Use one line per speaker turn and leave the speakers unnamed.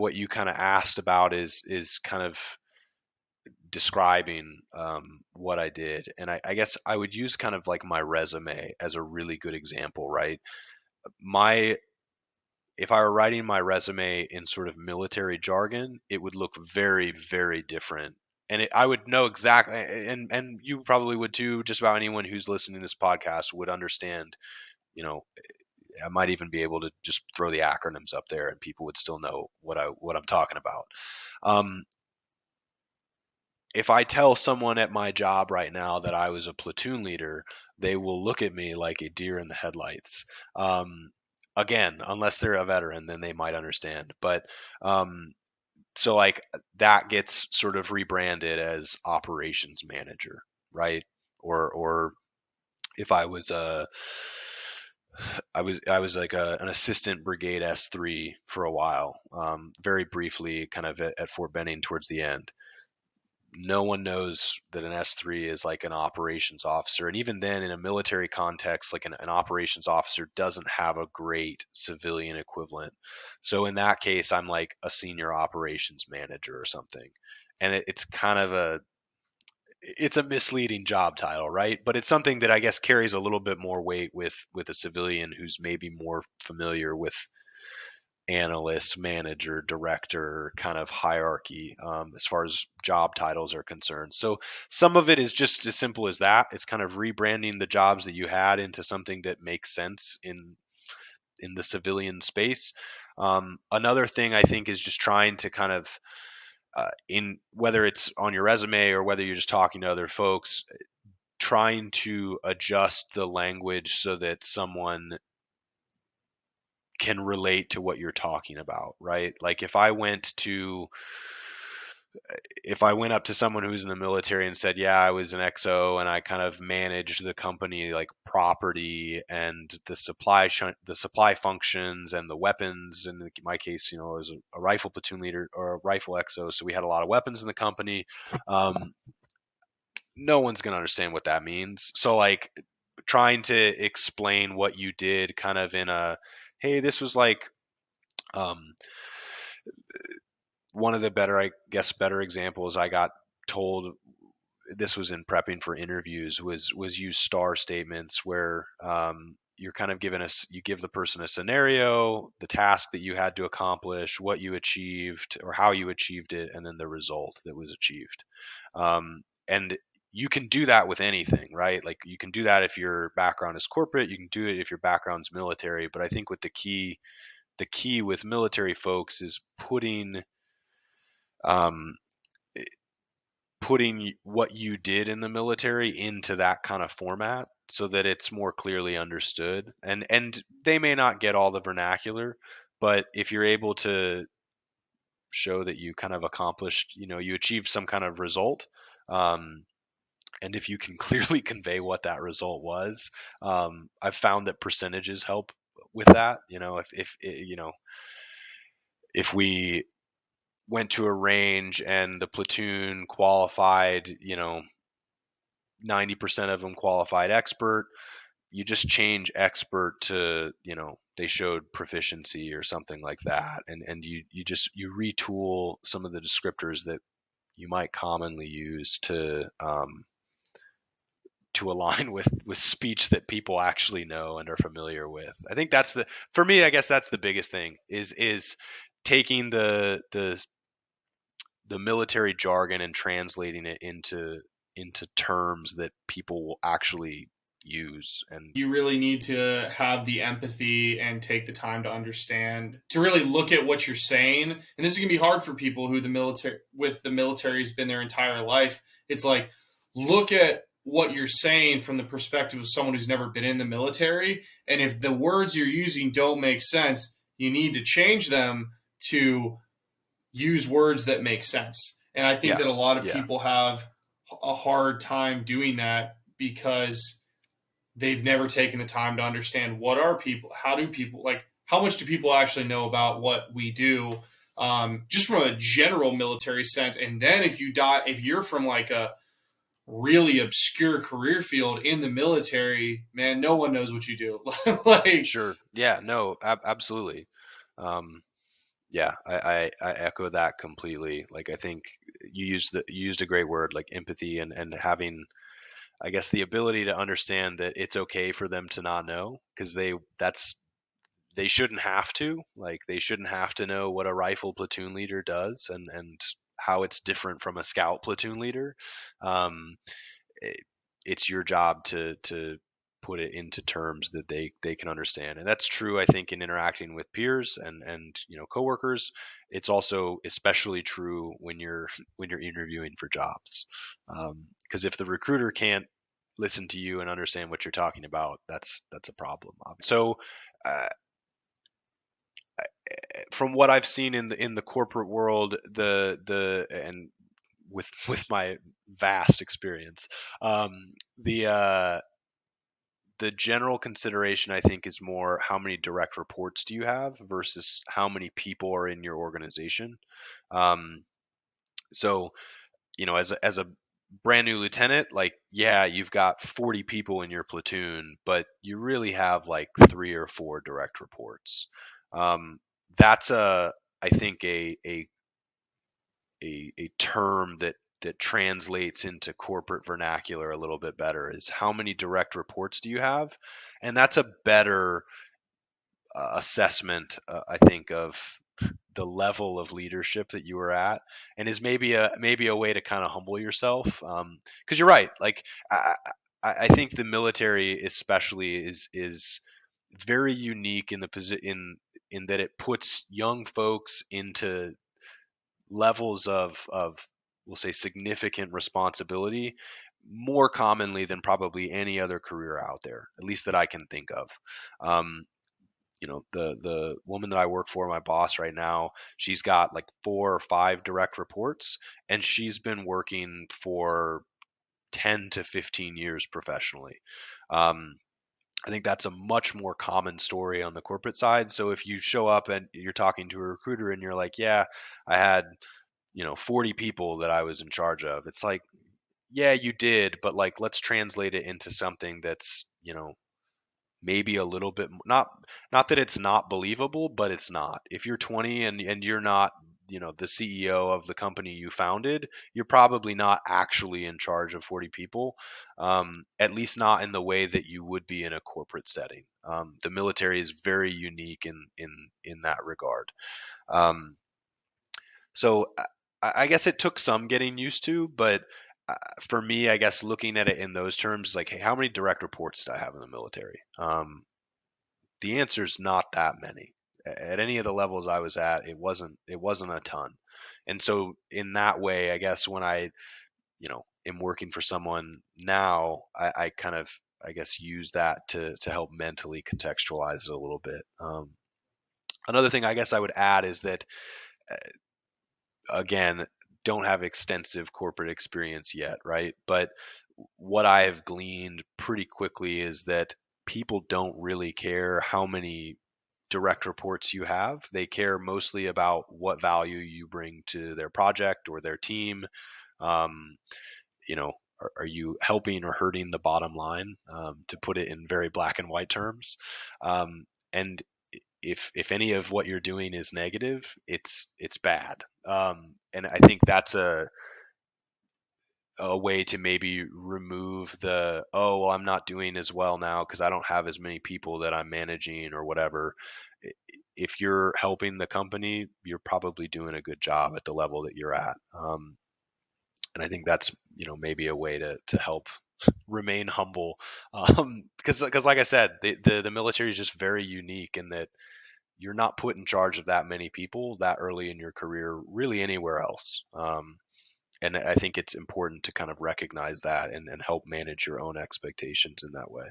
what you kind of asked about is kind of describing what I did. And I guess I would use kind of like my resume as a really good example, right? My If I were writing my resume in sort of military jargon, it would look very, very different. And I would know exactly, and you probably would too. Just about anyone who's listening to this podcast would understand. You know, I might even be able to just throw the acronyms up there, and people would still know what I'm talking about. Um, if I tell someone at my job right now that I was a platoon leader, they will look at me like a deer in the headlights. Again, unless they're a veteran, then they might understand. But um, so like that gets sort of rebranded as operations manager, right? Or if I was like an assistant brigade S3 for a while, very briefly, kind of at Fort Benning towards the end. No one knows that an S3 is like an operations officer. And even then, in a military context, like an operations officer doesn't have a great civilian equivalent. So in that case, I'm like a senior operations manager or something. And it's kind of it's a misleading job title, right? But it's something that I guess carries a little bit more weight with a civilian who's maybe more familiar with analyst, manager, director kind of hierarchy as far as job titles are concerned. So some of it is just as simple as that. It's kind of rebranding the jobs that you had into something that makes sense in the civilian space. Another thing I think is just trying to kind of in whether it's on your resume or whether you're just talking to other folks, trying to adjust the language so that someone can relate to what you're talking about, right? Like if I went up to someone who's in the military and said, "Yeah, I was an XO and I kind of managed the company like property and the supply functions and the weapons." In my case, I was a rifle platoon leader or a rifle XO, so we had a lot of weapons in the company. Um, no one's gonna understand what that means. So like trying to explain what you did, kind of in a, hey, this was like um, one of the better examples I got told, this was in prepping for interviews, was use star statements where you're kind of you give the person a scenario, the task that you had to accomplish, what you achieved or how you achieved it, and then the result that was achieved. And you can do that with anything, right? Like you can do that if your background is corporate, you can do it if your background's military. But I think with the key with military folks is um, putting what you did in the military into that kind of format so that it's more clearly understood. And they may not get all the vernacular, but if you're able to show that you kind of accomplished, you achieved some kind of result, um, and if you can clearly convey what that result was, I've found that percentages help with that. If we went to a range and the platoon qualified, 90% of them qualified expert, you just change expert to, they showed proficiency or something like that. And you retool some of the descriptors that you might commonly use to align with speech that people actually know and are familiar with. I think for me, I guess that's the biggest thing is taking the military jargon and translating it into terms that people will actually use. And
You really need to have the empathy and take the time to understand, to really look at what you're saying. And this is going to be hard for people who the military has been their entire life. It's like, look at what you're saying from the perspective of someone who's never been in the military. And if the words you're using don't make sense, you need to change them to use words that make sense. And I think
yeah,
that a lot of
yeah,
people have a hard time doing that because they've never taken the time to understand what are people, how do people, like, how much do people actually know about what we do, just from a general military sense. And then if you're from like a really obscure career field in the military, man, no one knows what you do. Like,
sure, yeah, no, absolutely. um Yeah, I echo that completely. Like I think you used a great word like empathy and having I guess the ability to understand that it's okay for them to not know because they shouldn't have to. Like they shouldn't have to know what a rifle platoon leader does and how it's different from a scout platoon leader. Um, it, it's your job to put it into terms that they can understand, and that's true. I think in interacting with peers and coworkers, it's also especially true when you're when you're interviewing for jobs, because if the recruiter can't listen to you and understand what you're talking about, that's a problem, obviously. So uh, from what I've seen in the corporate world, the and with my vast experience, um, the the general consideration I think is more how many direct reports do you have versus how many people are in your organization. Um, so as a brand new lieutenant, like yeah, you've got 40 people in your platoon, but you really have like three or four direct reports. Um, that's I think a term that translates into corporate vernacular a little bit better is how many direct reports do you have, and that's a better assessment, I think, of the level of leadership that you were at, and is maybe a way to kind of humble yourself, because you're right. Like I think the military especially is very unique in the in that it puts young folks into levels of we'll say significant responsibility more commonly than probably any other career out there, at least that I can think of. Um, the woman that I work for, my boss right now, she's got like four or five direct reports, and she's been working for 10 to 15 years professionally. Um, I think that's a much more common story on the corporate side. So if you show up and you're talking to a recruiter and you're like, yeah, I had 40 people that I was in charge of. It's like, yeah, you did, but like let's translate it into something that's, maybe a little bit not that it's not believable, but it's not. If you're 20 and you're not, the CEO of the company you founded, you're probably not actually in charge of 40 people. At least not in the way that you would be in a corporate setting. The military is very unique in that regard. Um, so I guess it took some getting used to, but for me, I guess looking at it in those terms, like, hey, how many direct reports did I have in the military? The answer is not that many. At any of the levels I was at, it wasn't a ton. And so in that way, I guess when I, am working for someone now, I kind of I guess use that to help mentally contextualize it a little bit. Another thing I guess I would add is that again, don't have extensive corporate experience yet, right? But what I have gleaned pretty quickly is that people don't really care how many direct reports you have. They care mostly about what value you bring to their project or their team. Um, are you helping or hurting the bottom line, to put it in very black and white terms? And if any of what you're doing is negative, it's bad. And I think that's a way to maybe remove the, oh well, I'm not doing as well now because I don't have as many people that I'm managing or whatever. If you're helping the company, you're probably doing a good job at the level that you're at. And I think that's maybe a way to help remain humble, because like I said, the military is just very unique in that you're not put in charge of that many people that early in your career, really anywhere else. And I think it's important to kind of recognize that and help manage your own expectations in that way.